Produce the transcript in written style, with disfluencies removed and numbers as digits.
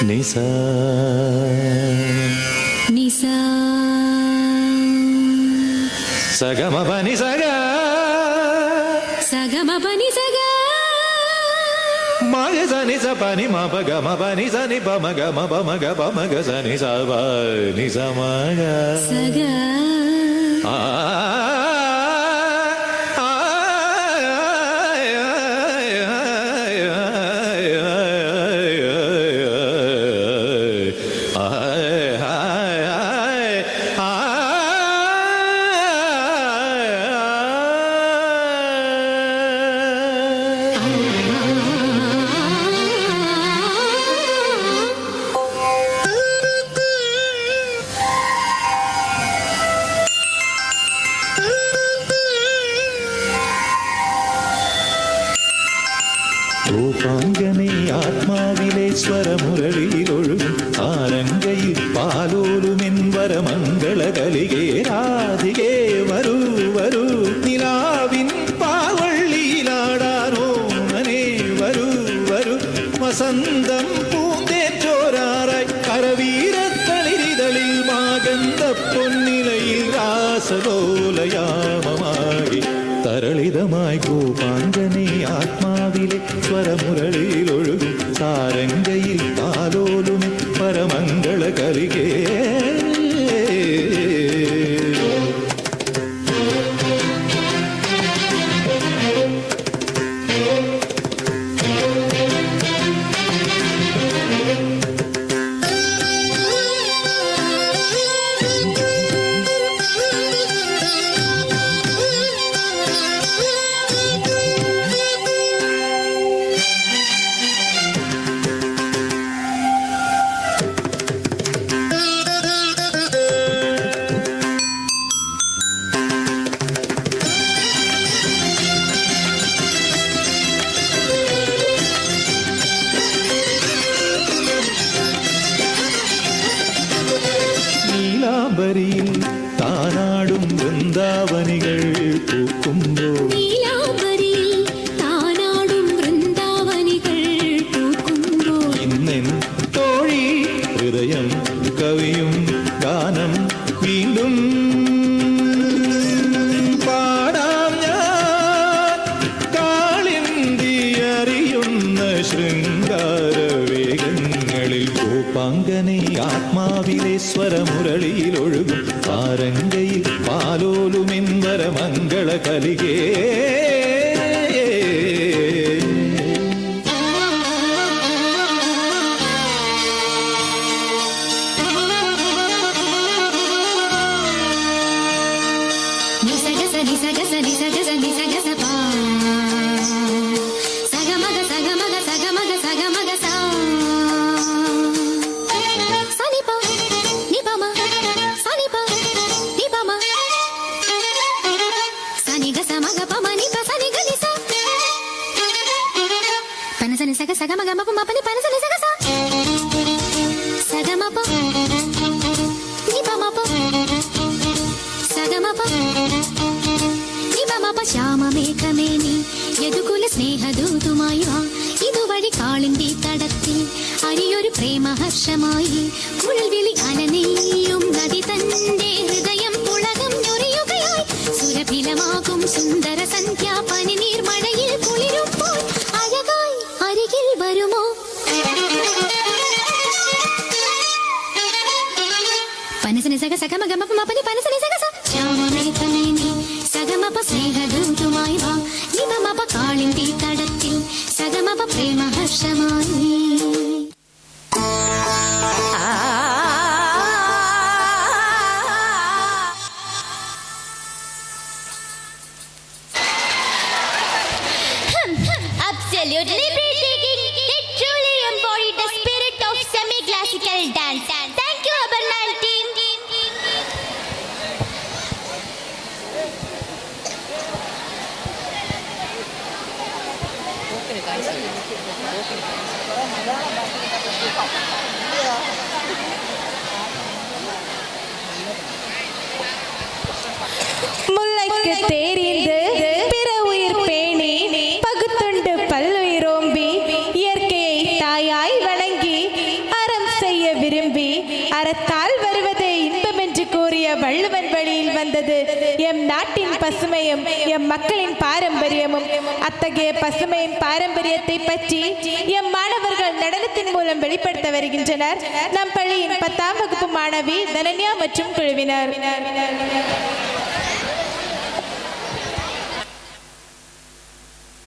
Nisa Nisa Sagama Bani Saga Sagama Bani Saga Maga Sani Sapani Mapaga Mabani Sani Pamaga Mabamaga Pamaga Sani Sabani Samaga Saga ഗോപാംഗനെ ആത്മാവിലെ സ്വരമുരളിയിലൊഴുകും ആരംഗയിൽ പാലോലുമെൻ വരമംഗളകലികേ രാധികേ വരൂ വരൂ നിലാവിൻ പാവള്ളിയിലാടാനോ നനേ വരൂ വരൂ വസന്തം പൂന്തേറ്റോരാറായി കരവീരത്തളിരിതളിൽ മാഗന്ധ പൊന്നിലയിൽ രാസലോലയാമമാകി തരളിതമായി ഗോപാംഗനെ ആത്മാവിലെ സ്വരമുരളിയിലൊഴുകും സാരംഗയിൽ പാലോലുമെ പരമംഗള കലികേ നീലാംബരിയിൽ താനാടും വൃന്ദാവനികൾ പൂക്കുമ്പോൾ ഇന്നെൻ തോഴി ഹൃദയം കവിയും ഗാനം വീണ്ടും പാടാം ഞാൻ കാളിന്തി അറിയുന്ന ശൃംഗാര വേഗങ്ങളിൽ ഗോപാംഗനെ ആത്മാവിലെ സ്വരമുരളിയിലൊഴുകും ആരംഗയിൽ പാലോലുമെൻ വരമംഗള കലികേ ശ്യാമമേഘമേനി യദുകുല സ്നേഹദൂതുമായി വാ ഇതുവഴി കാളിന്തി തടത്തിൽ അരിയൊരു പ്രേമഹർഷമായി കുഴൽവിളി അലനെയ്യും നദി തന്റെ ഹൃദയം പുളകം ഞൊറിയുകയായി സുരഭിലമാകും സുന്ദര സന്ധ്യാ പനിനീർ മഴയിൽ കുളിരുമ്പോൾ അഴകായി അരികിൽ വരുമോ പനസനി സഗ സഗമഗമപമപനി പനസനി സഗ ശ്യാമമേഘമേനി സഗമപ സ്നേഹദൂതുമായി വാ നിമമപ കാളിന്തി തടത്തിൽ സഗമപ പ്രേമഹർഷമായി முல்லைக்கு தேரிந்து பிற உயிர் பேணி பகுத்துண்டு பல்லுயிரோம்பி இயற்கையை தாயாய் வணங்கி அறம் செய்ய விரும்பி அறத்தால் வருவதே இன்பம் என்று கூறிய வள்ளுவன் வழியில் வந்தது எம் நாட்டின் பசுமையும் எம் மக்களின் பாரம்பரியமும். அத்தகைய பசுமையின் பாரம்பரியத்தை பற்றி எம் மாணவர்கள் நடனத்தின் மூலம் வெளிப்படுத்த வருகின்றனர். நம் பள்ளியின் 10ஆம் வகுப்பு மாணவி தனன்யா மற்றும் குழுவினர்.